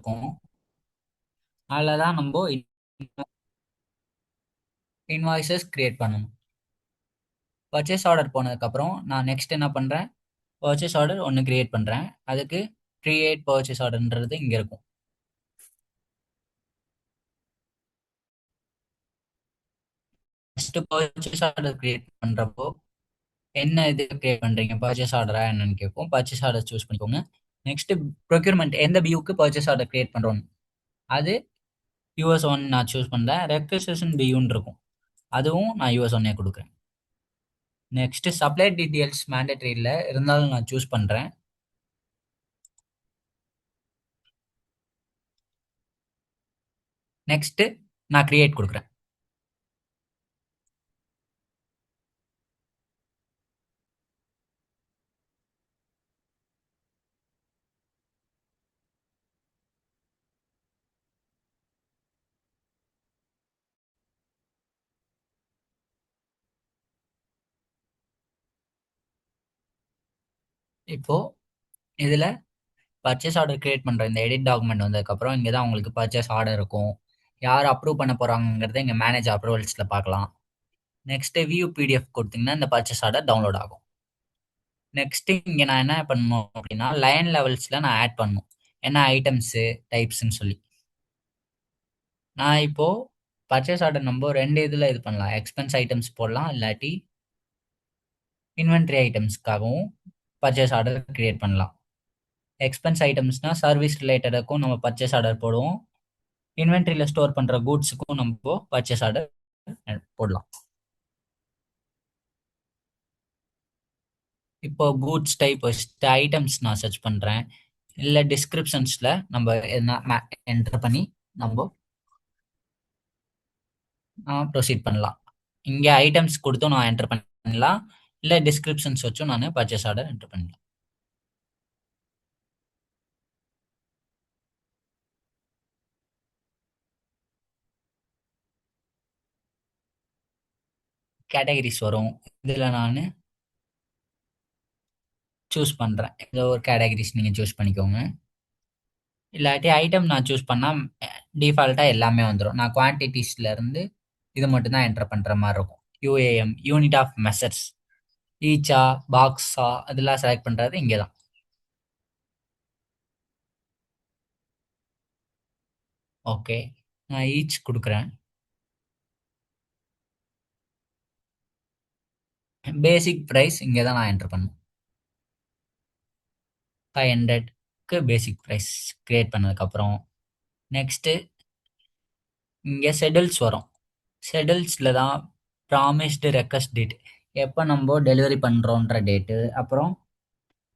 இருக்கும். அதில் தான் நம்ம இன்வாய்ஸஸ் கிரியேட் பண்ணணும். பர்ச்சேஸ் ஆர்டர் போனதுக்கப்புறம் நான் நெக்ஸ்ட் என்ன பண்ணுறேன், பர்ச்சேஸ் ஆர்டர் ஒன்று கிரியேட் பண்ணுறேன். அதுக்கு கிரியேட் பர்ச்சேஸ் ஆர்டர்ன்றது இங்கே இருக்கும். ஃபஸ்ட்டு பர்ச்சேஸ் ஆர்டர் கிரியேட் பண்ணுறப்போ என்ன இது கிரியேட் பண்ணுறீங்க, பர்ச்சேஸ் ஆர்டரா என்னன்னு கேட்கும். பர்ச்சேஸ் ஆர்டர் சூஸ் பண்ணிக்கோங்க. நெக்ஸ்ட் ப்ரொக்யூர்மெண்ட் எந்த பியூக்கு பர்ச்சேஸ் ஆர்டர் கிரியேட் பண்ணுறோம், அது US1 நான் சூஸ் பண்ணுறேன். ரெக்வசிஷன் பியூன்னு இருக்கும், அதுவும் நான் US1 கொடுக்குறேன். நெக்ஸ்ட் சப்ளை டீட்டெயில்ஸ் மேண்டேட்டரி இல்லை, இருந்தாலும் நான் சூஸ் பண்ணுறேன். நெக்ஸ்ட் நான் கிரியேட் கொடுக்குறேன். இப்போ இதில் பர்ச்சேஸ் ஆர்டர் கிரியேட் பண்ணுற இந்த எடிட் டாக்குமெண்ட் வந்ததுக்கப்புறம் இங்கே தான் உங்களுக்கு பர்ச்சேஸ் ஆர்டர் இருக்கும். யார் அப்ரூவ் பண்ண போகிறாங்கிறத இங்கே மேனேஜ் அப்ரூவல்ஸில் பார்க்கலாம். நெக்ஸ்ட்டு வியூ பிடிஎஃப் கொடுத்தீங்கன்னா இந்த பர்ச்சேஸ் ஆர்டர் டவுன்லோட் ஆகும். நெக்ஸ்ட்டு இங்கே நான் என்ன பண்ணணும் அப்படின்னா, லைன் லெவல்ஸில் நான் ஆட் பண்ணணும் என்ன ஐட்டம்ஸு டைப்ஸ்ன்னு சொல்லி. நான் இப்போது பர்ச்சேஸ் ஆர்டர் நம்ம ரெண்டு இதில் இது பண்ணலாம். எக்ஸ்பென்ஸ் ஐட்டம்ஸ் போடலாம், இல்லாட்டி இன்வென்ட்ரி ஐட்டம்ஸ்க்காகவும் பர்ச்சேஸ் ஆர்டர் கிரியேட் பண்ணலாம். எக்ஸ்பென்ஸ் ஐட்டம்ஸ்னால் சர்வீஸ் ரிலேட்டடுக்கும் நம்ம பர்ச்சேஸ் ஆர்டர் போடுவோம். இன்வென்ட்ரியில் ஸ்டோர் பண்ணுற கூட்ஸுக்கும் நம்ம பர்ச்சேஸ் ஆர்டர் போடலாம். இப்போ கூட்ஸ் டைப் வச்சுட்டு ஐட்டம்ஸ் நான் சர்ச் பண்ணுறேன், இல்லை டிஸ்கிரிப்ஷன்ஸில் நம்ம என்ன என்டர் பண்ணி நம்ம ப்ரொசீட் பண்ணலாம். இங்கே ஐட்டம்ஸ் கொடுத்தும் நான் என்டர் பண்ணலாம், இல்லை டிஸ்கிரிப்ஷன்ஸ் வச்சும் நான் பர்ச்சேஸ் ஆர்டர் என்டர் பண்ணலாம். கேட்டகரிஸ் வரும், இதில் நான் சூஸ் பண்ணுறேன். ஏதோ ஒரு கேட்டகரிஸ் நீங்கள் சூஸ் பண்ணிக்கோங்க. இல்லாட்டி ஐட்டம் நான் சூஸ் பண்ணால் டிஃபால்ட்டாக எல்லாமே வந்துடும். நான் குவான்டிட்டிஸ்லேருந்து இது மட்டும்தான் என்டர் பண்ணுற மாதிரி இருக்கும். யூஏஎம் யூனிட் ஆஃப் மெஷர்ஸ், ஈச்சா பாக்ஸா அதெல்லாம் செலக்ட் பண்ணுறது இங்கே தான். ஓகே, நான் ஈச் கொடுக்குறேன். பேசிக் ப்ரைஸ் இங்கே தான் நான் என்டர் பண்ணும். 500க்கு பேசிக் ப்ரைஸ் க்ரியேட் பண்ணதுக்கப்புறம் நெக்ஸ்ட்டு இங்கே ஷெடியூல்ஸ் வரும். ஷெடியூல்ஸில் தான் ப்ராமிஸ்டு ரெக்வஸ்ட் டேட், எப்போ நம்ம டெலிவரி பண்ணுறோன்ற டேட்டு, அப்புறம்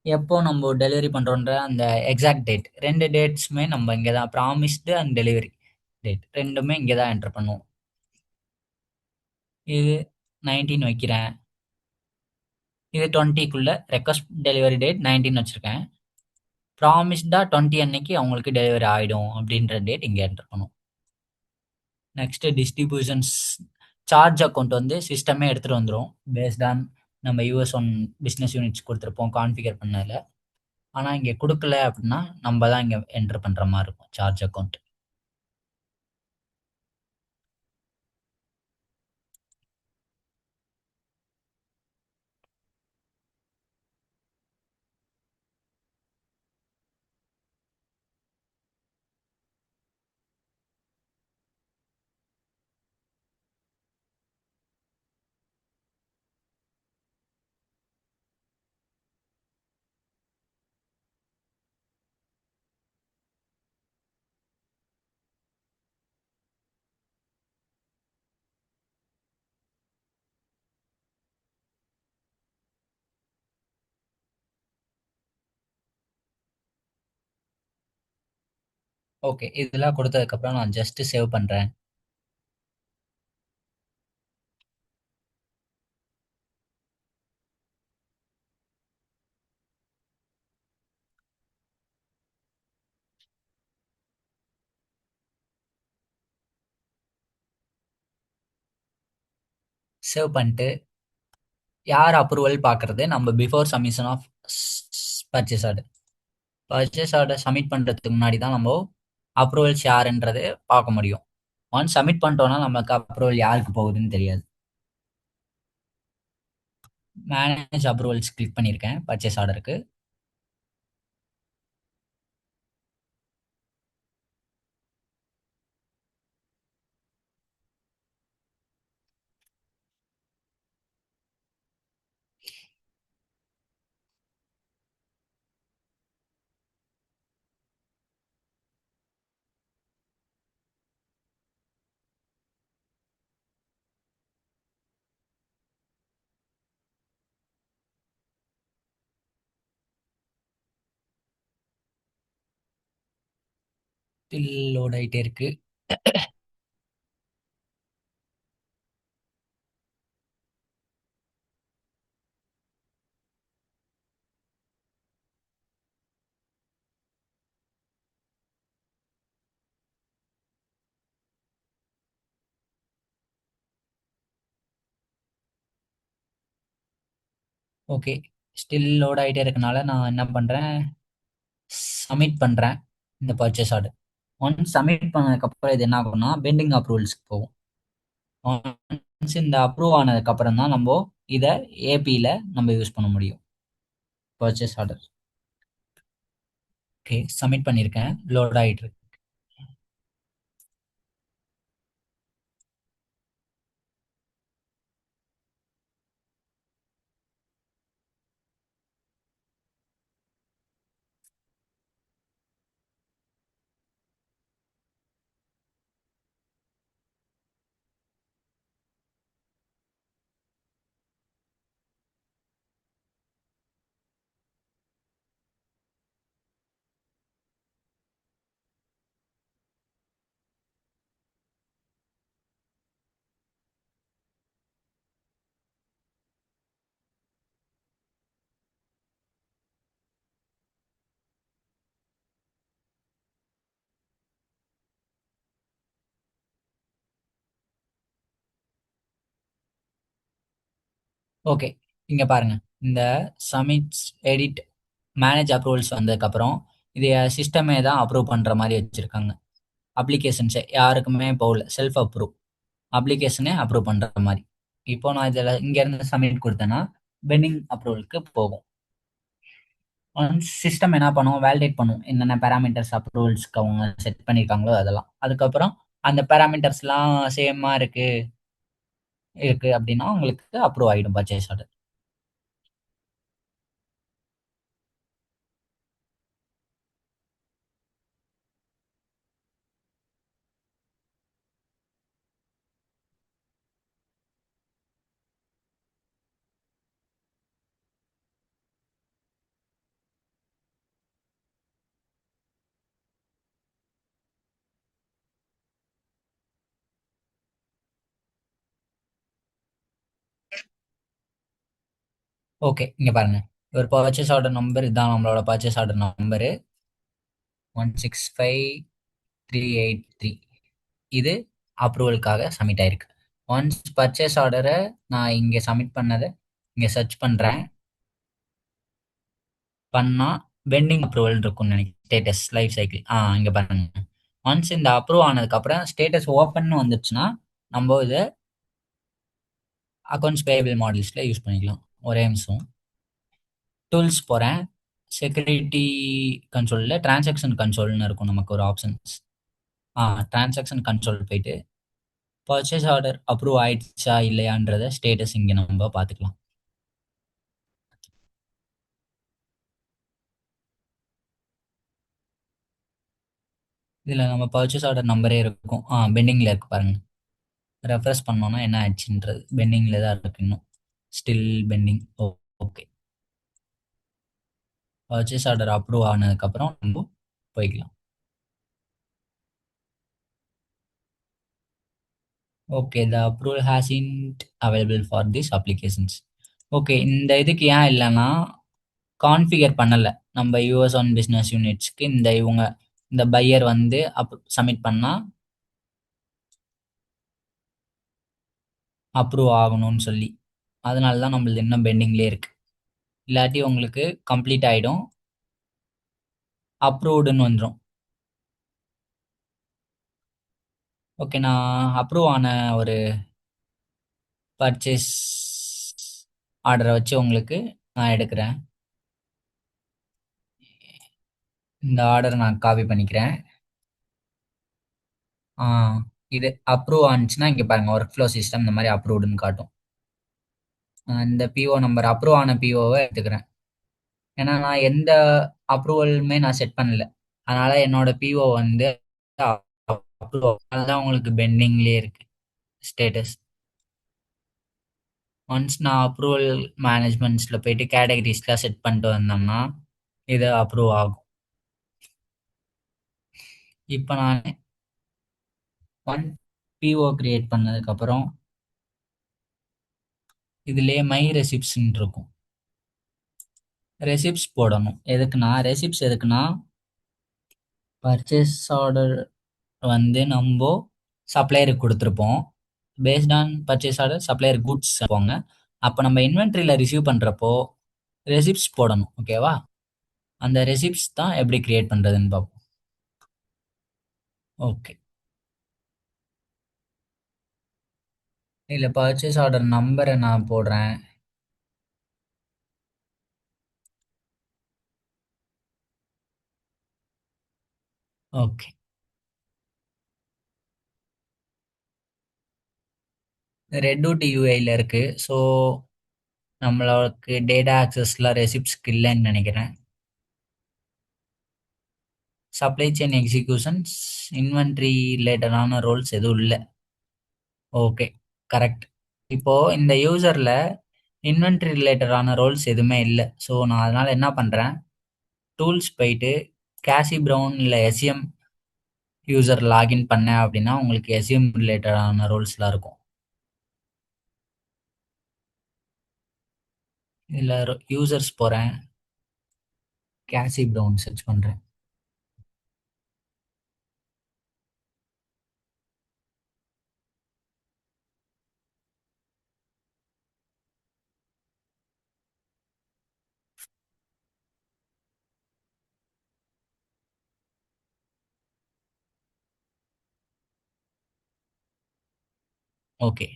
எப்போ நம்ம டெலிவரி பண்ணுறோன்ற அந்த எக்ஸாக்ட் டேட், ரெண்டு டேட்ஸுமே நம்ம இங்கே தான் ப்ராமிஸ்டு அண்ட் டெலிவரி டேட் ரெண்டுமே இங்கே தான் என்டர் பண்ணுவோம். இது 19 வைக்கிறேன். இது 20க்குள்ளே ரெக்வஸ்ட் டெலிவரி டேட் 19 வச்சுருக்கேன். ப்ராமிஸ்டாக 20 அன்னைக்கு அவங்களுக்கு டெலிவரி ஆகிடும் அப்படின்ற டேட் இங்கே என்டர் பண்ணும். நெக்ஸ்ட்டு டிஸ்ட்ரிபியூஷன்ஸ் சார்ஜ் அக்கௌண்ட் வந்து சிஸ்டமே எடுத்துகிட்டு வந்துடும், பேஸ்ட் ஆன் நம்ம US1 பிஸ்னஸ் யூனிட்ஸ் கொடுத்துருப்போம் கான்ஃபிகர் பண்ணதில். ஆனால் இங்கே கொடுக்கல அப்படின்னா நம்ம தான் இங்கே என்டர் பண்ணுற மாதிரி இருக்கும் சார்ஜ் அக்கௌண்ட். ஓகே, இதெல்லாம் கொடுத்ததுக்கப்புறம் நான் ஜஸ்ட்டு சேவ் பண்ணுறேன். சேவ் பண்ணிட்டு யார் அப்ரூவல் பார்க்குறது, நம்ம before submission of purchase order submit பண்ணுறதுக்கு முன்னாடி தான் நம்ம அப்ரூவல்ஸ் யாருன்றது பார்க்க முடியும். ஒன்ஸ் சப்மிட் பண்ணிட்டோம்னா நமக்கு அப்ரூவல் யாருக்கு போகுதுன்னு தெரியாது. மேனேஜ் அப்ரூவல்ஸ் கிளிக் பண்ணியிருக்கேன் பர்ச்சேஸ் ஆர்டருக்கு. ஸ்டில் லோட் ஆயிட்டே இருக்கு. ஓகே. ஸ்டில் லோட் ஆயிட்டே இருக்கனால நான் என்ன பண்றேன், சப்மிட் பண்றேன் இந்த பர்ச்சேஸ் ஆர்டர். ஒன்ஸ் சப்மிட் பண்ணதுக்கப்புறம் இது என்ன ஆகும்னா பெண்டிங் அப்ரூவல்ஸ்க்கு போகும். ஒன்ஸ் இந்த அப்ரூவ் ஆனதுக்கப்புறம் தான் நம்ம இதை ஏபியில் நம்ம யூஸ் பண்ண முடியும் பர்ச்சேஸ் ஆர்டர். ஓகே, சப்மிட் பண்ணியிருக்கேன். லோட் ஆகிட்டு இருக்கு. ஓகே, இங்க பாருங்க. இந்த சப்மிட்ஸ் எடிட் மேனேஜ் அப்ரூவல்ஸ் வந்ததுக்கப்புறம் இது சிஸ்டமே தான் அப்ரூவ் பண்ற மாதிரி வச்சிருக்காங்க. அப்ளிகேஷன்ஸை யாருக்குமே போகல, செல்ஃப் அப்ரூவ் அப்ளிகேஷனே அப்ரூவ் பண்ற மாதிரி. இப்போ நான் இதில் இங்கேருந்து சப்மிட் கொடுத்தேன்னா பெண்டிங் அப்ரூவலுக்கு போகும். ஒன்ஸ் சிஸ்டம் என்ன பண்ணும், வேலிடேட் பண்ணும் என்னென்ன பேராமீட்டர்ஸ் அப்ரூவல்ஸ்க்கு அவங்க செட் பண்ணியிருக்காங்களோ அதெல்லாம். அதுக்கப்புறம் அந்த பேராமீட்டர்ஸ்லாம் சேமாக இருக்கு இருக்கு அப்படின்னா உங்களுக்கு அப்ரூவ் ஆகிடும் பர்ச்சேஸ் ஆர்டர். ஓகே, இங்கே பாருங்க. ஒரு பர்ச்சேஸ் ஆர்டர் நம்பர் இதுதான், நம்மளோட பர்ச்சேஸ் ஆர்டர் நம்பரு 165383. இது அப்ரூவலுக்காக சப்மிட் ஆயிருக்கு. ஒன்ஸ் பர்ச்சேஸ் ஆர்டரை நான் இங்கே சப்மிட் பண்ணதை இங்கே சர்ச் பண்ணுறேன். பண்ணால் பெண்டிங் அப்ரூவல் இருக்கும்னு நினைக்கிறேன். ஸ்டேட்டஸ் லைஃப் சைக்கிள் இங்கே பாருங்க. ஒன்ஸ் இந்த அப்ரூவ் ஆனதுக்கப்புறம் ஸ்டேட்டஸ் ஓப்பன் வந்துச்சுன்னா நம்ம இதை அக்கௌண்ட்ஸ் பேயபிள் மாடல்ஸில் யூஸ் பண்ணிக்கலாம். ஒரே நிமிஷம். டூல்ஸ் போகிறேன். செக்யூரிட்டி கன்சோலில் டிரான்சாக்ஷன் கன்சோல்னு இருக்கும் நமக்கு ஒரு ஆப்ஷன்ஸ். டிரான்சாக்ஷன் கன்சோல் போயிட்டு பர்ச்சேஸ் ஆர்டர் அப்ரூவ் ஆயிடுச்சா இல்லையான்றத ஸ்டேட்டஸ் இங்கே நம்ம பார்த்துக்கலாம். இதில் நம்ம பர்ச்சேஸ் ஆர்டர் நம்பரே இருக்கும். பெண்டிங்கில் இருக்கு பாருங்க. ரெஃப்ரெஷ் பண்ணோன்னா என்ன ஆச்சுன்றது பெண்டிங்கில் தான் இருக்கு இன்னும். Still bending. Okay, purchase order approve ஆனதுக்கப்புறம் நம்ம போய்க்கலாம். Okay, the approval has int available for this applications. Okay, இந்த இதுக்கு ஏன் இல்லைன்னா கான்ஃபிகர் பண்ணலை. நம்ம யூஎஸ் ஒன் பிஸ்னஸ் யூனிட்ஸ்க்கு இந்த பையர் வந்து சப்மிட் பண்ணால் அப்ரூவ் ஆகணும்னு சொல்லி. அதனால தான் நம்மளது இன்னும் பெண்டிங்லேயே இருக்கு. இல்லாட்டி உங்களுக்கு கம்ப்ளீட் ஆகிடும், அப்ரூவ்டுன்னு வந்துடும். ஓகே. நான் அப்ரூவ் ஆன ஒரு பர்ச்சேஸ் ஆர்டர வச்சு உங்களுக்கு நான் எடுக்கிறேன். இந்த ஆர்டர நான் காப்பி பண்ணிக்கிறேன். ஆ இது அப்ரூவ் ஆனுச்சுன்னா, இங்க பாருங்க ஒர்க் ஃப்ளோ சிஸ்டம் இந்த மாரி அப்ரூவ்டுன்னு காட்டும். இந்த பிஓ நம்பர் அப்ரூவ் ஆன பிஓவ எடுத்துக்கிறேன். ஏன்னா, நான் எந்த அப்ரூவலுமே நான் செட் பண்ணல. அதனால என்னோட பிஓ வந்து அப்ரூவ் அதுதான் உங்களுக்கு பெண்டிங்லயே இருக்கு ஸ்டேட்டஸ். ஒன்ஸ் நான் அப்ரூவல் மேனேஜ்மெண்ட்ஸ்ல போயிட்டு கேட்டகரிஸ்லாம் செட் பண்ணிட்டு வந்தோம்னா, இது அப்ரூவ் ஆகும். இப்ப நான் ஒன் பிஓ கிரியேட் பண்ணதுக்கப்புறம், இதுலயே மை ரெசிப்ட்ஸ்ன்னு இருக்கும். ரெசிப்ட்ஸ் போடணும். எதுக்குன்னா, ரெசிப்ட்ஸ் எதுக்குன்னா, பர்ச்சேஸ் ஆர்டர் வந்து நம்போ சப்ளையருக்கு குடுத்துருப்போம். Based on purchase order supplier goods போங்க. அப்ப நம்ம இன்வென்டரியில ரிசீவ் பண்றப்போ ரெசிப்ட்ஸ் போடணும். ஓகேவா? அந்த ரெசிப்ட்ஸ் தான் எப்படி கிரியேட் பண்றதுன்னு பார்ப்போம். ஓகே. இதுல பர்ச்சேஸ் ஆர்டர் நம்பரை நான் போடுறேன். ஓகே. ரெட்டூட் யூஐல இருக்கு. ஸோ நம்மளுக்கு டேட்டா ஆக்சஸ்ல ரெசிப்ட்ஸ்க்கு இல்லைன்னு நினைக்கிறேன். சப்ளை செயின் எக்ஸிகியூஷன்ஸ் இன்வென்ட்ரி ரிலேட்டடான ரோல்ஸ் எதுவும் இல்லை. Okay, correct. இப்போ இந்த யூசர்ல இன்வென்ட்ரி ரிலேட்டடான ரோல்ஸ் எதுவுமே இல்லை. ஸோ நான் அதனால என்ன பண்றேன், டூல்ஸ் போயிட்டு கேசி ப்ரௌன் இல்லை எஸ்எம் யூசர் லாகின் பண்ணேன் அப்படின்னா உங்களுக்கு எஸ்எம் ரிலேட்டடான ரோல்ஸ்லாம் இருக்கும். இதில் யூசர்ஸ் போகிறேன், கேசி ப்ரௌன் சர்ச் பண்ணுறேன். ஓகே.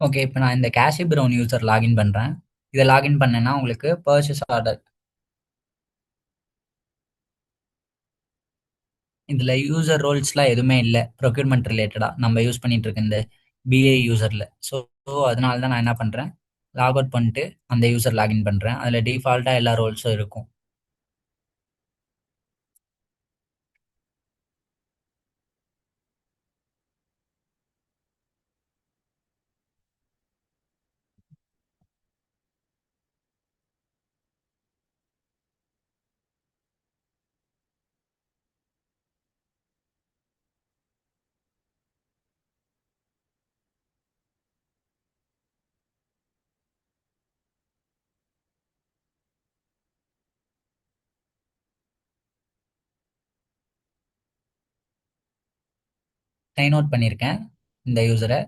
ஓகே, இப்போ நான் இந்த கேஷி ப்ரௌன் யூசர் லாகின் பண்ணுறேன். இதை லாகின் பண்ணேன்னா உங்களுக்கு பர்ச்சேஸ் ஆர்டர் இதில் யூசர் ரோல்ஸ்லாம் எதுவுமே இல்லை ப்ரொக்யூர்மெண்ட் ரிலேட்டடாக நம்ம யூஸ் பண்ணிட்டு இருக்க இந்த பிஏ யூசரில். ஸோ அதனால தான் நான் என்ன பண்ணுறேன், லாக் அவுட் பண்ணிட்டு அந்த யூசர் லாகின் பண்ணுறேன். அதில் டிஃபால்ட்டாக எல்லா ரோல்ஸும் இருக்கும். சைன் அவுட் பண்ணியிருக்கேன் இந்த யூசரை.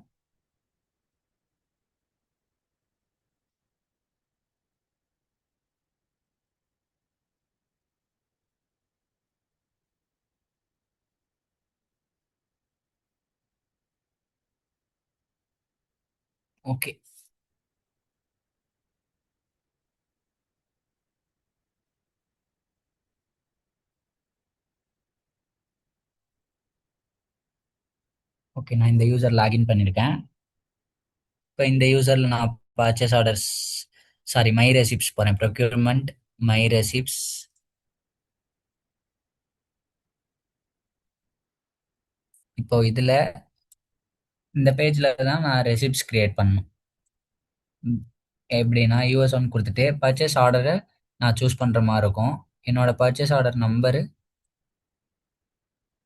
ஓகே. ஓகே, நான் இந்த யூசர் லாகின் பண்ணியிருக்கேன். இப்போ இந்த யூசரில் நான் purchase orders sorry my receipts போகிறேன். Procurement my receipts. இப்போ இதுல இந்த பேஜ்ல தான் நான் ரெசிப்ட்ஸ் கிரியேட் பண்ணணும். ம். எப்படின்னா US1 குடுத்துட்டு, பர்ச்சேஸ் ஆர்டர நான் சூஸ் பண்ற மாரி இருக்கும். என்னோட பர்ச்சேஸ் ஆர்டர் நம்பரு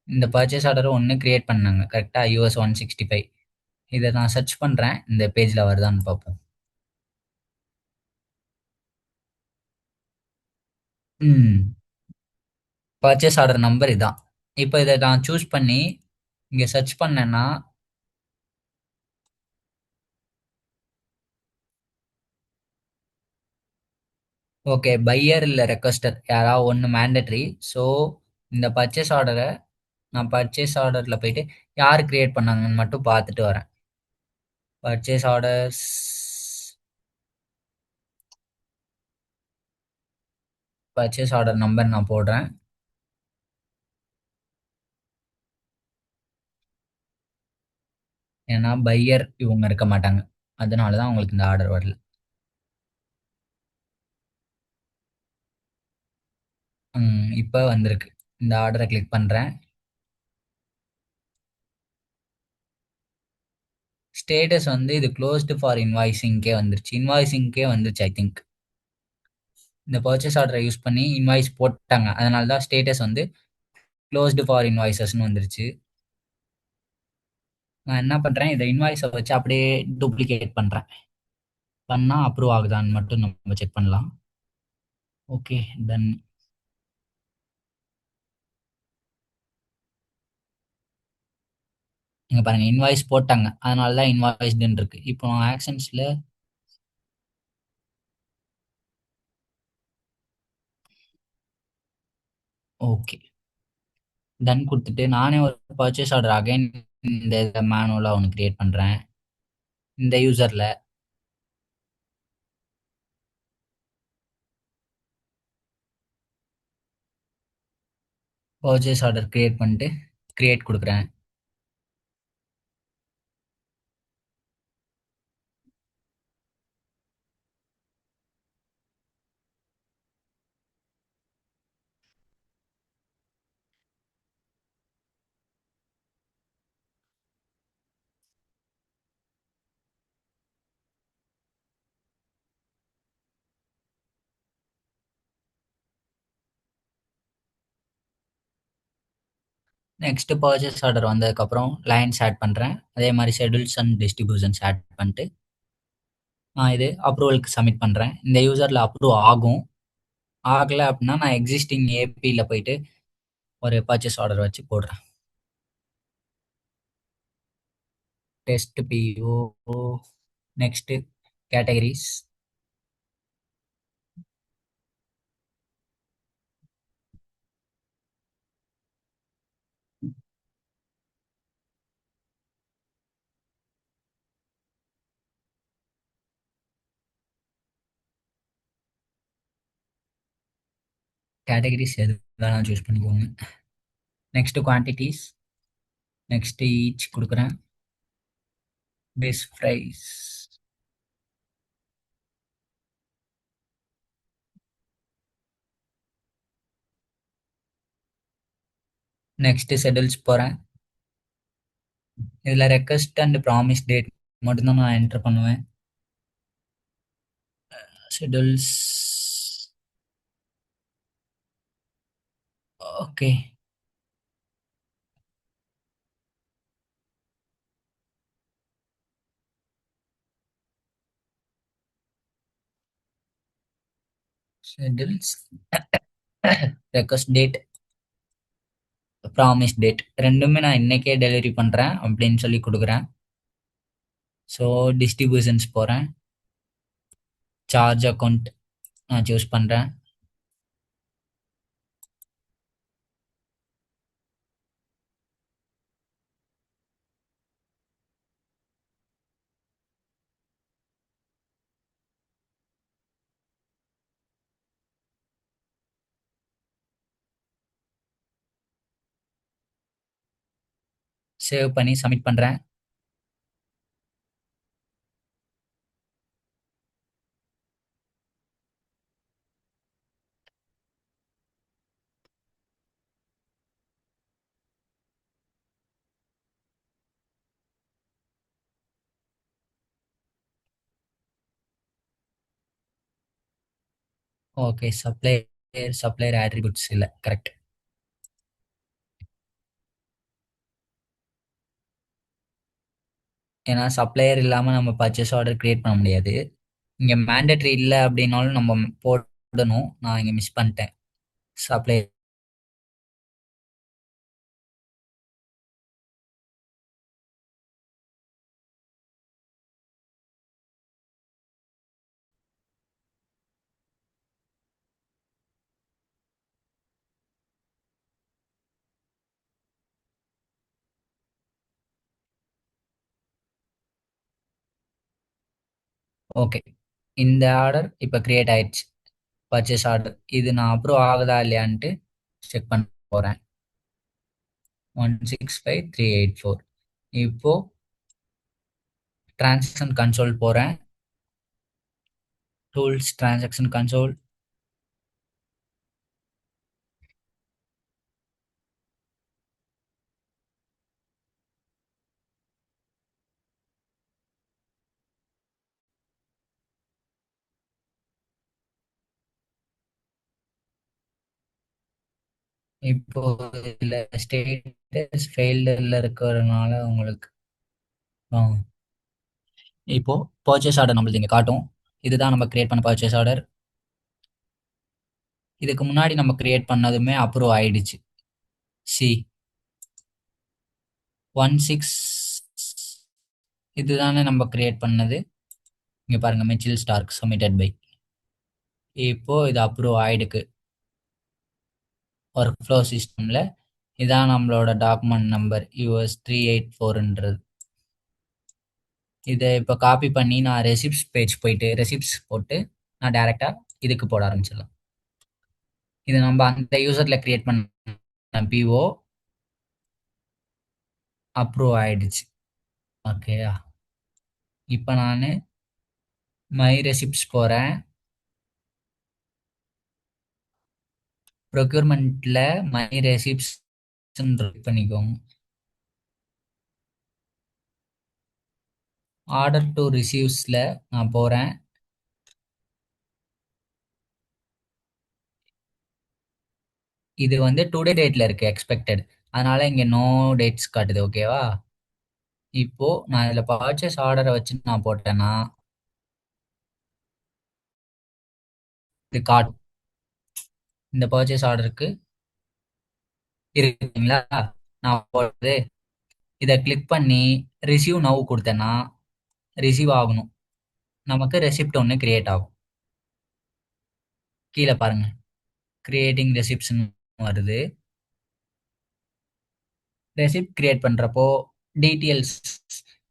இந்த பர்ச்சேஸ் ஆர்டர் 1 கிரியேட் பண்ணாங்க. கரெக்ட்டா? US 165. இத நான் சர்ச் பண்றேன். இந்த பேஜ்ல வருதான்னு பார்ப்போம். ம். பர்ச்சேஸ் ஆர்டர் நம்பர் இதான். இப்ப இத நான் சூஸ் பண்ணி, இங்க சர்ச் பண்ணேன்னா, ஓகே பையர் இல்ல ரெக்வெஸ்டர் யாராவது ஒண்ணு மேண்டேட்டரி. ஸோ, இந்த பர்ச்சேஸ் ஆர்டர நான் பர்ச்சேஸ் ஆர்டர்ல போயிட்டு, யார் கிரியேட் பண்ணாங்கன்னு மட்டும் பார்த்துட்டு வரேன். Purchase orders purchase order number நான் போடுறேன். ஏன்னா பையர் இவங்க இருக்க மாட்டாங்க. அதனால தான் உங்களுக்கு இந்த ஆர்டர் வரல. இப்ப வந்திருக்கு. இந்த ஆர்டர கிளிக் பண்றேன். ஸ்டேட்டஸ் வந்து இது க்ளோஸ்டு ஃபார் இன்வாய்சிங்க்கே வந்துருச்சு. இன்வாய்சிங்க்கே வந்துருச்சு ஐ திங்க். இந்த பர்ச்சேஸ் ஆர்டரை யூஸ் பண்ணி இன்வாய்ஸ் போட்டாங்க. அதனால தான் ஸ்டேட்டஸ் வந்து க்ளோஸ்டு ஃபார் இன்வாய்சஸ்ன்னு வந்துருச்சு. நான் என்ன பண்றேன், இதை இன்வாய்ஸை வச்சு அப்படியே டூப்ளிகேட் பண்றேன். பண்ணா அப்ரூவ் ஆகுதான்னு மட்டும் நம்ம செக் பண்ணலாம். Okay done. இங்க பாருங்க இன்வாய்ஸ் போட்டாங்க. அதனால தான் இன்வாய்ஸ்டுன்னு இருக்கு. இப்போ ஆக்ஷன்ஸ்ல ஓகே டன் கொடுத்துட்டு நானே ஒரு பர்ச்சேஸ் ஆர்டர் அகைன் இந்த மேனுவலா ஒன்று கிரியேட் பண்றேன். இந்த யூசர்ல பர்ச்சேஸ் ஆர்டர் கிரியேட் பண்ணிட்டு கிரியேட் கொடுக்குறேன். நெக்ஸ்ட் பர்ச்சேஸ் ஆர்டர் வந்ததுக்கப்புறம் லைன்ஸ் ஆட் பண்ணுறேன். அதே மாதிரி ஷெட்யூல்ஸ் அண்ட் டிஸ்ட்ரிபியூஷன்ஸ் ஆட் பண்ணிட்டு நான் இது அப்ரூவலுக்கு சப்மிட் பண்ணுறேன். இந்த யூசரில் அப்ரூவ் ஆகும். ஆகலை அப்படின்னா நான் எக்ஸிஸ்டிங் ஏபியில் போயிட்டு ஒரு பர்ச்சேஸ் ஆர்டர் வச்சு போடுறேன். Test PO next categories categories எது வேணாலும் சூஸ் பண்ணிக்கோங்க. நெக்ஸ்ட் குவான்டிட்டிஸ் நெக்ஸ்ட் ஈச் கொடுக்குறேன். பெஸ்ட் ப்ரைஸ் நெக்ஸ்ட் ஷெட்யூல்ஸ் போகிறேன். இதில் ரெக்வஸ்ட் அண்ட் ப்ராமிஸ் டேட் மட்டும்தான் நான் என்டர் பண்ணுவேன். Schedules okay schedules request date promise date ரெண்டுமே நான் இன்னைக்கே டெலிவரி பண்ணுறேன் அப்படின்னு சொல்லி கொடுக்குறேன். ஸோ டிஸ்ட்ரிபியூஷன்ஸ் போகிறேன். சார்ஜ் அக்கௌண்ட் நான் சூஸ் பண்ணுறேன். சேவ் பண்ணி சப்மிட் பண்ணுறேன். ஓகே. சப்ளையர் ஆட்ரிபியூட்ஸ் இல்ல. கரெக்ட். ஏன்னா சப்ளையர் இல்லாம நம்ம பர்ச்சேஸ் ஆர்டர் கிரியேட் பண்ண முடியாது. இங்க மேண்டேட்டரி இல்ல அப்படின்னாலும் நம்ம போடணும். நான் இங்க மிஸ் பண்ணிட்டேன். சப்ளையர். ஓகே. இந்த ஆர்டர் இப்ப கிரியேட் ஆயிடுச்சு. Purchase order. இது நான் அப்ரூவ் ஆகுதா இல்லையான்ட்டு செக் பண்ண போறேன். 165384. இப்போ டிரான்சாக்ஷன் கன்சோல் போறேன். Tools, transaction console. இப்போ இதுல ஸ்டேட்டஸ் ஃபெயில்டுல இருக்கிறதுனால உங்களுக்கு ஆ, இப்போ பர்ச்சேஸ் ஆர்டர் நம்மளுக்கு இங்க காட்டும். இதுதான் நம்ம கிரியேட் பண்ண பர்ச்சேஸ் ஆர்டர். இதுக்கு முன்னாடி நம்ம கிரியேட் பண்ணதுமே அப்ரூவ் ஆயிடுச்சு. சி 16 இதுதானே நம்ம கிரியேட் பண்ணது. இங்க பாருங்க, மிச்சில் ஸ்டார்க் சப்மிட்டட் பை. இப்போ இது அப்ரூவ் ஆயிடுக்கு. ஒர்க் ஃப்ளோ சிஸ்டம்ல இதான் நம்மளோட டாக்குமெண்ட் நம்பர் US384ன்றது. இதை இப்போ காப்பி பண்ணி நான் ரெசிப்ட்ஸ் பேஜ் போயிட்டு ரெசிப்ட்ஸ் போட்டு நான் டைரெக்டாக இதுக்கு போட ஆரம்பிச்சிடலாம். இது நம்ம அந்த யூசரில் கிரியேட் பண்ண பிஓ அப்ரூவ் ஆயிடுச்சு. ஓகேயா. இப்போ நான் மை ரெசிப்ட்ஸ் போகிறேன். ப்ரொக்யூர்மெண்ட்டில் மை ரெசிப்ட்ஸ் பண்ணிக்கோங்க. ஆர்டர் டு ரிசீவ்ஸில் நான் போகிறேன். இது வந்து டுடே டேட்டில் இருக்குது எக்ஸ்பெக்டட். அதனால இங்கே நோ டேட்ஸ் காட்டுது. ஓகேவா. இப்போ நான் இதில் பர்ச்சேஸ் ஆர்டரை வச்சு நான் போட்டேன்னா இது காட்டும். இந்த பர்ச்சேஸ் ஆர்டருக்கு இருக்குங்களா. நான் போடுறது இதை கிளிக் பண்ணி ரிசீவ் நவ் கொடுத்தேன்னா ரிசீவ் ஆகணும். நமக்கு ரெசிப்ட் ஒன்று கிரியேட் ஆகும். கீழே பாருங்க, கிரியேட்டிங் ரெசிப்ட்ஸ்னு வருது. ரெசிப்ட் கிரியேட் பண்ணுறப்போ டீட்டெயில்ஸ்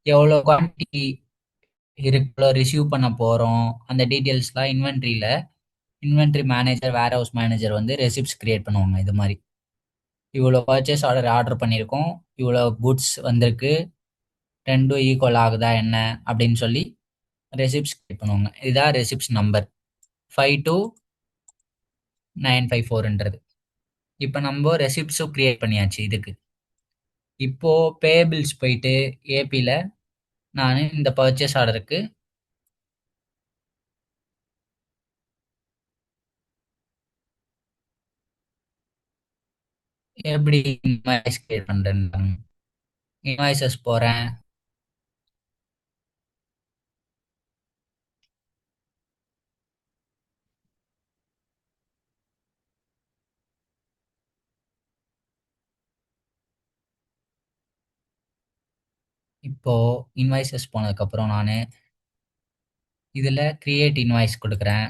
எவ்வளோ குவான்டிட்டி இருக்குள்ளோ ரிசீவ் பண்ண போகிறோம் அந்த டீட்டெயில்ஸ்லாம் இன்வென்ட்ரி மேனேஜர், வேர் ஹவுஸ் மேனேஜர் வந்து ரெசிப்ட்ஸ் கிரியேட் பண்ணுவாங்க. இது மாதிரி இவ்வளோ பர்ச்சேஸ் ஆர்டர் பண்ணியிருக்கோம், இவ்வளோ குட்ஸ் வந்திருக்கு, ரெண்டும் ஈக்குவல் ஆகுதா என்ன அப்படின்னு சொல்லி ரெசிப்ட்ஸ் கிரியேட் பண்ணுவாங்க. இதுதான் ரெசிப்ட்ஸ் நம்பர் 52954ன்றது. இப்போ நம்ம ரெசிப்ட்ஸும் கிரியேட் பண்ணியாச்சு இதுக்கு. இப்போ பேபிள்ஸ் போயிட்டு ஏபியில் நான் இந்த பர்ச்சேஸ் ஆர்டருக்கு எப்படி இன்வாய்ஸ் கிரியேட் பண்ணுறேன்னு இன்வாய்ஸஸ் போகிறேன். இப்போ இன்வாய்ஸஸ் போனதுக்கப்புறம் நான் இதில் கிரியேட் இன்வாய்ஸ் கொடுக்குறேன்.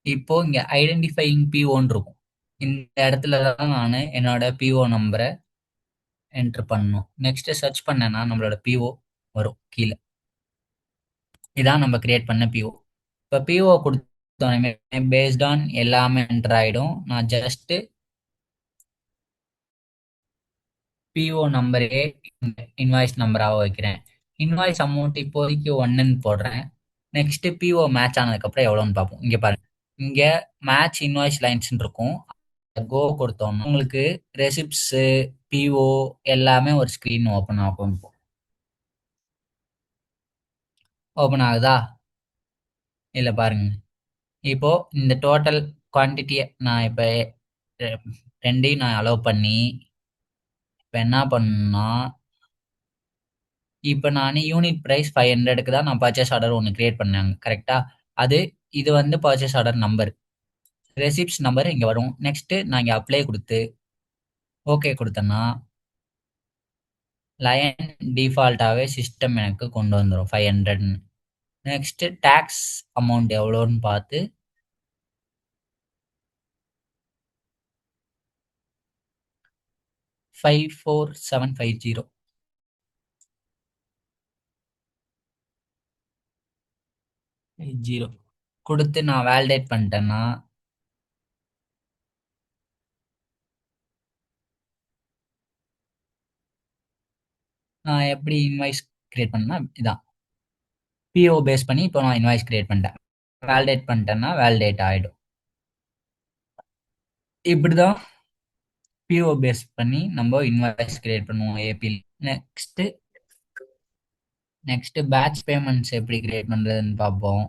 இப்போ இங்கே ஐடென்டிஃபையிங் பிஓன்னு இருக்கும். இந்த இடத்துல தான் நான் என்னோட பிஓ நம்பரை என்ட்ரு பண்ணணும். நெக்ஸ்ட் சர்ச் பண்ணேன்னா நம்மளோட பிஓ வரும் கீழே. இதான் நம்ம கிரியேட் பண்ண பிஓ. இப்போ பிஓ கொடுத்தோன்னே பேஸ்ட் ஆன் எல்லாமே என்டர் ஆகிடும். நான் ஜஸ்ட்டு பிஓ நம்பரே இன்வாய்ஸ் நம்பராக வைக்கிறேன். இன்வாய்ஸ் அமௌண்ட் இப்போதைக்கு ஒன்றுன்னு போடுறேன். நெக்ஸ்ட் பிஓ மேட்ச் ஆனதுக்கப்புறம் எவ்வளோன்னு பார்ப்போம். இங்கே பாருங்க, இங்கே மேட்ச் இன்வாய்ஸ் லைன்ஸ் இருக்கும். கோ கொடுத்தோம் உங்களுக்கு ரெசிப்ட்ஸ், பிஓ எல்லாமே ஒரு ஸ்க்ரீன் ஓப்பன் ஆகும். ஓப்பன் ஆகுதா? இல்லை பாருங்க, இப்போ இந்த டோட்டல் குவான்டிட்டியை நான் இப்போ ரெண்டையும் நான் அலோவ் பண்ணி இப்போ என்ன பண்ணா, இப்போ நான் யூனிட் ப்ரைஸ் 500க்கு தான் நான் பர்ச்சேஸ் ஆர்டர் ஒன்று கிரியேட் பண்ணாங்க கரெக்டா. அது இது வந்து purchase order number, receipts number இங்கே வரும். நெக்ஸ்ட் நான் இங்கே அப்ளை கொடுத்து ஓகே கொடுத்தேன்னா லைன் டிஃபால்ட்டாகவே சிஸ்டம் எனக்கு கொண்டு வந்துடும் 500ன்னு. நெக்ஸ்ட் டேக்ஸ் அமௌண்ட் எவ்வளோன்னு பார்த்து 54750 ஜீரோ கொடுத்து நான் வேலிடேட் பண்ணிட்டேன்னா நான் எப்படி இன்வாய்ஸ் கிரியேட் பண்ணா இதான் பிஓ பேஸ் பண்ணி இப்போ நான் இன்வாய்ஸ் கிரியேட் பண்ணிட்டேன். வேலிடேட் பண்ணிட்டேன்னா வேலிடேட் ஆகிடும். இப்படி தான் பிஓ பேஸ் பண்ணி நம்ம இன்வாய்ஸ் கிரியேட் பண்ணுவோம் AP. Next next batch payments எப்படி கிரியேட் பண்ணுறதுன்னு பார்ப்போம்.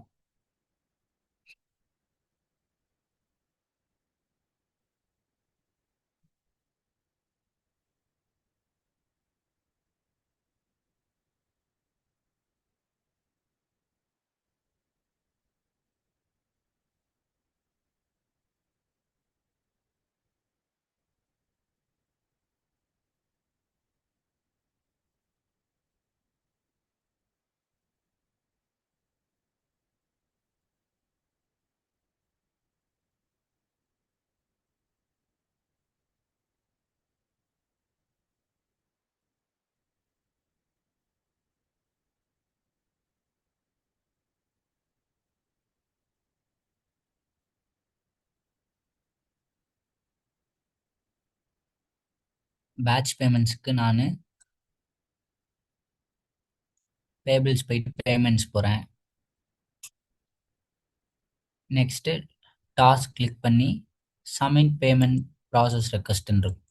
பேட்ச் பேமெண்ட்ஸ்க்கு நான் பேபிள்ஸ் போயிட்டு பேமெண்ட்ஸ் போகிறேன். நெக்ஸ்ட்டு டாஸ்க் கிளிக் பண்ணி சப்மிட் பேமெண்ட் ப்ராசஸ் ரெக்வஸ்ட்ன்னு இருக்கும்.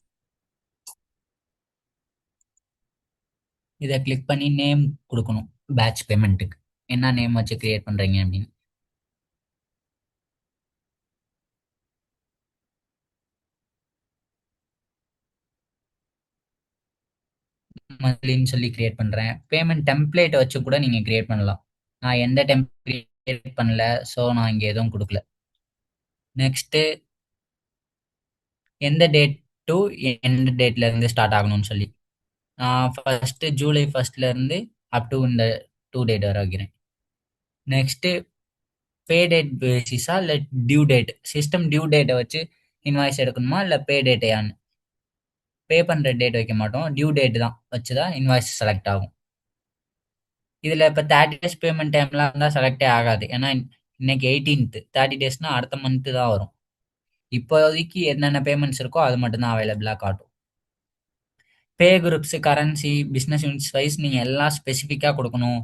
இதை கிளிக் பண்ணி நேம் கொடுக்கணும். பேட்ச் பேமெண்ட்டுக்கு என்ன நேம் வச்சு கிரியேட் பண்ணுறீங்க அப்படின்னு. மந்த்லின்னு சொல்லி கிரியேட் பண்ணுறேன். பேமெண்ட் டெம்ப்ளேட்டை வச்சு கூட நீங்கள் கிரியேட் பண்ணலாம். நான் எந்த டெம்ப்ளேட் கிரியேட் பண்ணல, ஸோ நான் இங்கே எதுவும் கொடுக்கல. நெக்ஸ்ட்டு எந்த டேட் டு எந்த டேட்லேருந்து ஸ்டார்ட் ஆகணும்னு சொல்லி நான் ஃபஸ்ட்டு ஜூலை 1 அப் டு இந்த 2 டேட் வரை வைக்கிறேன். நெக்ஸ்ட்டு பே டேட் பேசிஸா இல்லை டியூ டேட், சிஸ்டம் டியூ டேட்டை வச்சு இன்வாய்ஸ் எடுக்கணுமா இல்லை பே டேட்டையான்னு. பே பண்ணுற டேட் வைக்க மாட்டோம், டியூ டேட் தான் வச்சு தான் இன்வாய்ஸ் செலக்ட் ஆகும். இதில் இப்போ 30 டேஸ் பேமெண்ட் டைம்லாம் இருந்தால் செலக்டே ஆகாது. ஏன்னா இன்னைக்கு 18th, 30 டேஸ்னால் அடுத்த மந்த்து தான் வரும். இப்போதைக்கு என்னென்ன பேமெண்ட்ஸ் இருக்கோ அது மட்டும்தான் அவைலபிளாக காட்டும். Pay groups, currency, business units wise நீங்கள் எல்லாம் ஸ்பெசிஃபிக்காக கொடுக்கணும்.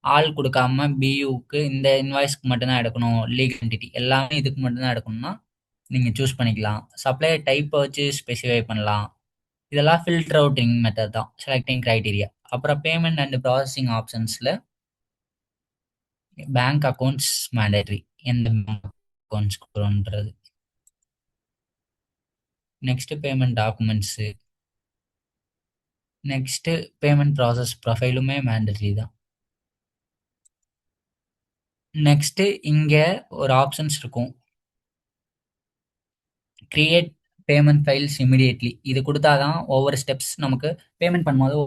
ஆள் கொடுக்காம பியூக்கு இந்த இன்வாய்ஸ்க்கு மட்டும்தான் எடுக்கணும், லீகல் என்டிட்டி எல்லாமே இதுக்கு மட்டும்தான் எடுக்கணும்னா நீங்கள் சூஸ் பண்ணிக்கலாம். சப்ளையர் டைப்பை வச்சு ஸ்பெசிஃபை பண்ணலாம். இதெல்லாம் ஃபில்டர் அவுட்டிங் மெத்தட் தான், செலக்டிங் க்ரைட்டீரியா. அப்புறம் பேமெண்ட் அண்ட் ப்ராசஸிங் ஆப்ஷன்ஸில் பேங்க் அக்கௌண்ட்ஸ் மேண்டேட்ரி, எந்த பேங்க் அக்கௌண்ட்ஸ் கொடுன்றது. Next payment documents, next payment process ப்ரொஃபைலுமே மேண்டட்ரி தான். நெக்ஸ்ட் இங்கே ஒரு ஆப்ஷன்ஸ் இருக்கும், கிரியேட் பேமெண்ட் ஃபைல்ஸ் இமிடியேட்லி. இது கொடுத்தாதான் ஒவ்வொரு ஸ்டெப்ஸ் நமக்கு பேமெண்ட் பண்ணும்போது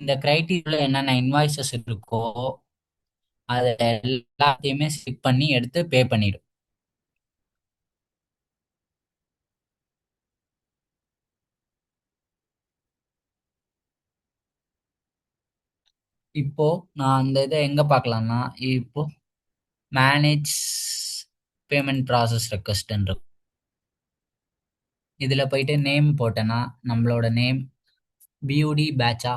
இந்த கிரைட்டீரியாவில் என்னென்ன இன்வாய்சஸ் இருக்கோ அதை எல்லாத்தையுமே ஸ்கிப் பண்ணி எடுத்து பே பண்ணிடும். இப்போ நான் அந்த இதை எங்க பார்க்கலாம்னா, இப்போ மேனேஜ் பேமெண்ட் ப்ராசஸ் ரெக்வஸ்ட் இருக்கும். இதுல போயிட்டு நேம் போட்டேன்னா, நம்மளோட நேம் பியூடி பேட்சா,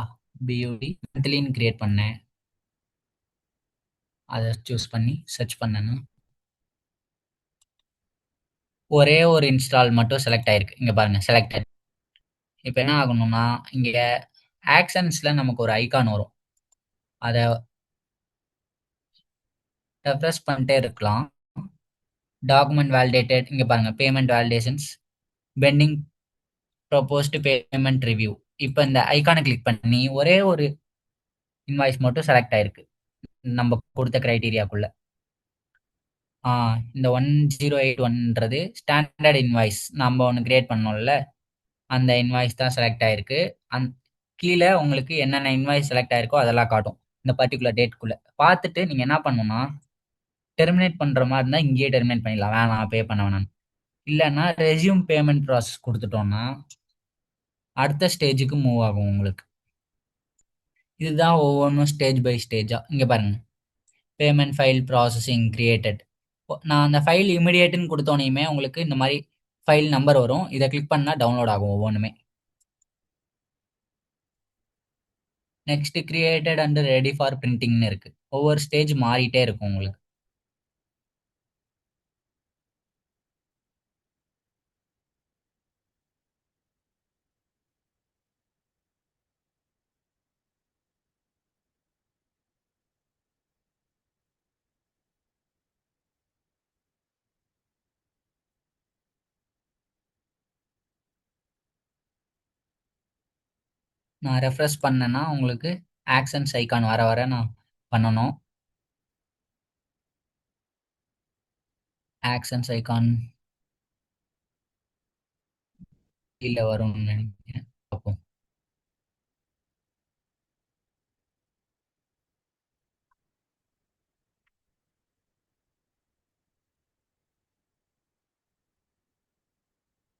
பியூடி மந்த்லின்னு கிரியேட் பண்ணேன். அதை சூஸ் பண்ணி சர்ச் பண்ணேன்னா ஒரே ஒரு இன்ஸ்டால் மட்டும் செலக்ட் ஆயிருக்கு. இங்க பாருங்க, செலக்டட். இப்போ என்ன ஆகணும்னா, இங்க ஆக்ஷன்ஸ்ல நமக்கு ஒரு ஐகான் வரும். அதை ரெஃப்ரெஷ் பண்ணிட்டே இருக்கலாம். டாக்குமெண்ட் வேலிடேட்டட், இங்க பாருங்க payment validations, pending proposed payment review. இப்போ இந்த ஐகானை கிளிக் பண்ணி ஒரே ஒரு இன்வாய்ஸ் மட்டும் செலக்ட் ஆயிருக்கு நம்ம கொடுத்த கிரைட்டீரியாக்குள்ள. இந்த 1081ன்றது ஸ்டாண்டர்ட் இன்வாய்ஸ் நம்ம ஒன்று கிரியேட் பண்ணோம்ல, அந்த இன்வாய்ஸ் தான் செலக்ட் ஆயிருக்கு. கீழே உங்களுக்கு என்னென்ன இன்வாய்ஸ் செலக்ட் ஆயிருக்கோ அதெல்லாம் காட்டும். இந்த பர்டிகுலர் டேட்குள்ள பார்த்துட்டு நீங்க என்ன பண்ணணும்னா, டெர்மினேட் பண்ற மாதிரி இருந்தா இங்கேயே டெர்மினேட் பண்ணிடலாம், வேணாம் பே பண்ண வேணாம். இல்லைன்னா ரெஸ்யூம் பேமெண்ட் ப்ராசஸ் கொடுத்துட்டோம்னா அடுத்த ஸ்டேஜுக்கு மூவ் ஆகும் உங்களுக்கு. இதுதான் ஒவ்வொன்றும் ஸ்டேஜ் பை ஸ்டேஜா. இங்க பாருங்க, பேமெண்ட் ஃபைல் ப்ராசஸிங் கிரியேட்டட். நான் அந்த ஃபைல் இமிடியேட்னு கொடுத்தோனையுமே உங்களுக்கு இந்த மாதிரி ஃபைல் நம்பர் வரும். இதை கிளிக் பண்ணால் டவுன்லோட் ஆகும் ஒவ்வொன்றுமே. Next created and ready for பிரிண்டிங்னு இருக்கு. ஒவ்வொரு ஸ்டேஜ் மாறிட்டே இருக்கும் உங்களுக்கு. நான் ரெஃப்ரெஷ் பண்ணேன்னா உங்களுக்கு ஆக்ஷன்ஸ் ஐகான் வர வர நான் பண்ணணும். ஆக்ஷன்ஸ் ஐகான் கீழே வரும்னு நினைக்கிறேன், பார்ப்போம்.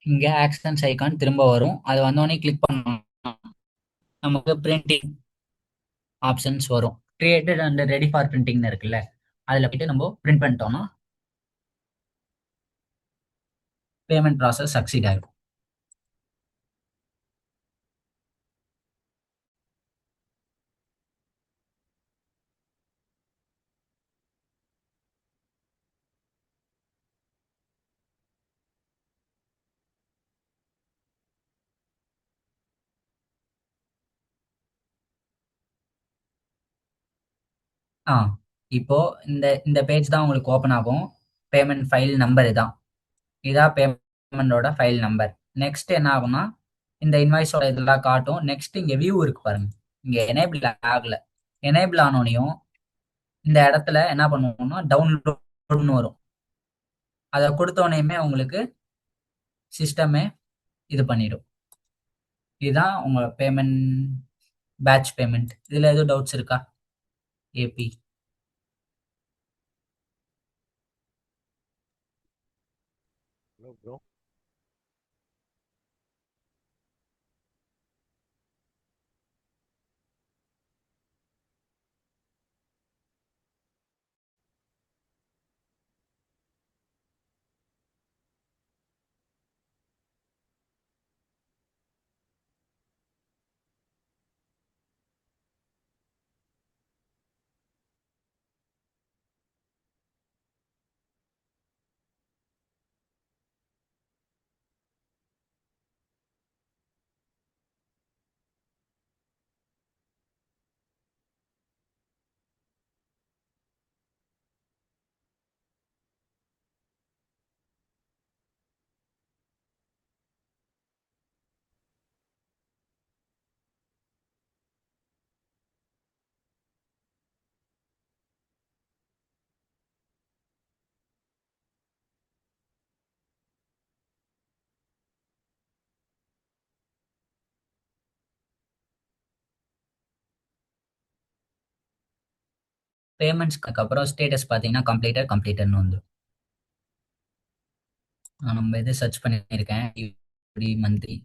இங்கே ஆக்ஷன்ஸ் ஐகான் திரும்ப வரும். அது வந்தோடனே கிளிக் பண்ணணும், நமக்கு பிரிண்டிங் ஆப்ஷன்ஸ் வரும். கிரியேட்டட் அண்ட் ரெடி ஃபார் பிரிண்டிங்னு இருக்குல்ல, அதில் போயிட்டு நம்ம பிரிண்ட் பண்ணிட்டோம்னா பேமெண்ட் ப்ராசஸ் சக்சீட் ஆகும். ஆ இப்போ இந்த இந்த பேஜ் தான் உங்களுக்கு ஓப்பன் ஆகும். பேமெண்ட் ஃபைல் நம்பர் இதான் பேமெண்டோட ஃபைல் நம்பர். நெக்ஸ்ட் என்ன ஆகும்னா, இந்த இன்வாய்ஸோட இதெல்லாம் காட்டும். நெக்ஸ்ட் இங்க வியூ இருக்கு பாருங்க, இங்க எனேபிள் ஆகல. எனேபிள் ஆனோனையும் இந்த இடத்துல என்ன பண்ணுவோம்னா டவுன்லோட்னு வரும். அதை கொடுத்தோனையுமே உங்களுக்கு சிஸ்டமே இது பண்ணிடும். இதுதான் உங்க பேமெண்ட், பேட்ச் பேமெண்ட். இதுல எதுவும் டவுட்ஸ் இருக்கா? AB Hello, bro. பேமெண்ட்ஸ்க்கு அப்புறம் ஸ்டேட்டஸ் பார்த்தீங்கன்னா கம்ப்ளீட்டட்னு வந்து நம்ம இது சர்ச் பண்ணியிருக்கேன் இப்படி மந்த்லி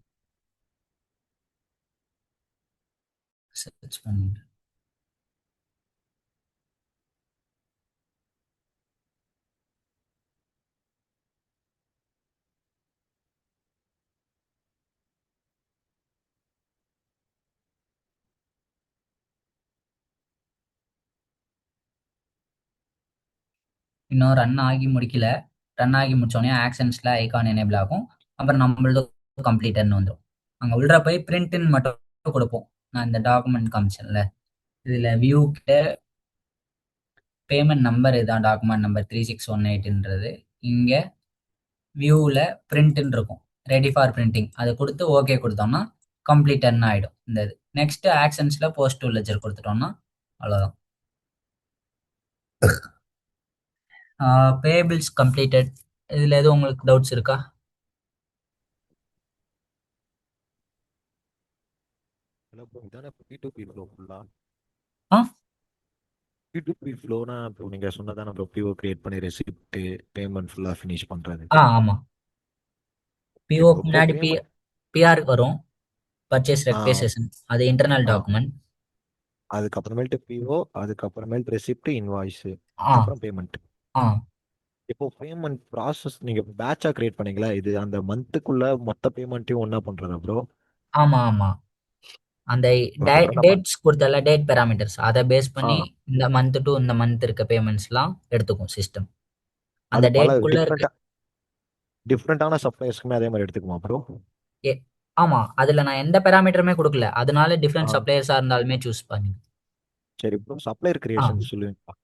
சர்ச் பண்ணி இன்னும் ரன் ஆகி முடிக்கல. ரன் ஆகி முடிச்சோடனே ஆக்ஷன்ஸ்ல ஐகான் எனேபிள் ஆகும். அப்புறம் நம்மளது கம்ப்ளீட்டட்னு வந்துடும். அங்க உள்ள போய் பிரிண்ட்னு மட்டும் கொடுப்போம். நான் இந்த டாக்குமெண்ட் காமிச்சேன்ல, இதுல வியூ கிட்ட பேமெண்ட் நம்பர் இதான் டாக்குமெண்ட் நம்பர் 3618ன்றது. இங்க வியூவில் பிரிண்ட்னு இருக்கும், ரெடி ஃபார் பிரிண்டிங். அதை கொடுத்து ஓகே கொடுத்தோம்னா கம்ப்ளீட்டட்னு ஆகிடும் இந்த இது. நெக்ஸ்ட் ஆக்ஷன்ஸில் போஸ்ட் டு லெட்ஜர் கொடுத்துட்டோம்னா அவ்வளோதான். Payables completed. இதில் எதுவும் உங்களுக்கு டவுட்ஸ் இருக்கா? ஹலோ ப்ரோ, இதானே P2P ஃப்ளோ ஃபுல்லா? ஆ P2P ஃப்ளோனா இப்போ நீங்க சொன்னதானே ப்ரோ, பிஓ கிரியேட் பண்ணி ரெசிப்ட் பேமெண்ட் ஃபுல்லா ஃபினிஷ் பண்றது. ஆமாம். Okay PO bro. ப்ரோ முன்னாடி பேமெண்ட். பிஆர் வரும், பர்ச்சேஸ் ஆ ரெக்வசிஷன். அது இன்டர்னல் ஆ டாக்குமெண்ட். அதுக்கப்புறமேட்டு பிஓ, அதுக்கப்புறமேட்டு ரெசிப்ட், இன்வாய்ஸ், ஆ அப்புறம் பேமெண்ட். ஆ இப்போ பேமெண்ட் ப்ராசஸ் நீங்க பேட்சா கிரியேட் பண்ணீங்களா, இது அந்த மந்த்துக்குள்ள மொத்த பேமெண்ட்டையும் ஒண்ணா பண்றதா ப்ரோ? ஆமாம் ஆமாம். அந்த ஓகே ப்ரோ. நம்ம டேட்ஸ் கொடுத்தல, டேட் பேராமீட்டர்ஸ், அதை பேஸ் ஆ பண்ணி இந்த மந்த் டு இந்த மந்த் இருக்க பேமெண்ட்ஸ்லாம் எடுத்துக்கும் சிஸ்டம். அந்த அது பல டேட்குள்ள இருக்கு. டிஃப்ரெண்டான சப்ளையர்ஸ்க்குமே அதே மாதிரி எடுத்துக்குமா ப்ரோ? ஏ ஆமா, அதுல நான் எந்த பேராமீட்டருமே கொடுக்கல, அதனால ஆ டிஃப்ரெண்ட் சப்ளையர்ஸா இருந்தாலுமே சூஸ் பண்ணி. சரி ப்ரோ, சப்ளையர் ஆ கிரியேஷன் சொல்லுவீங்களா?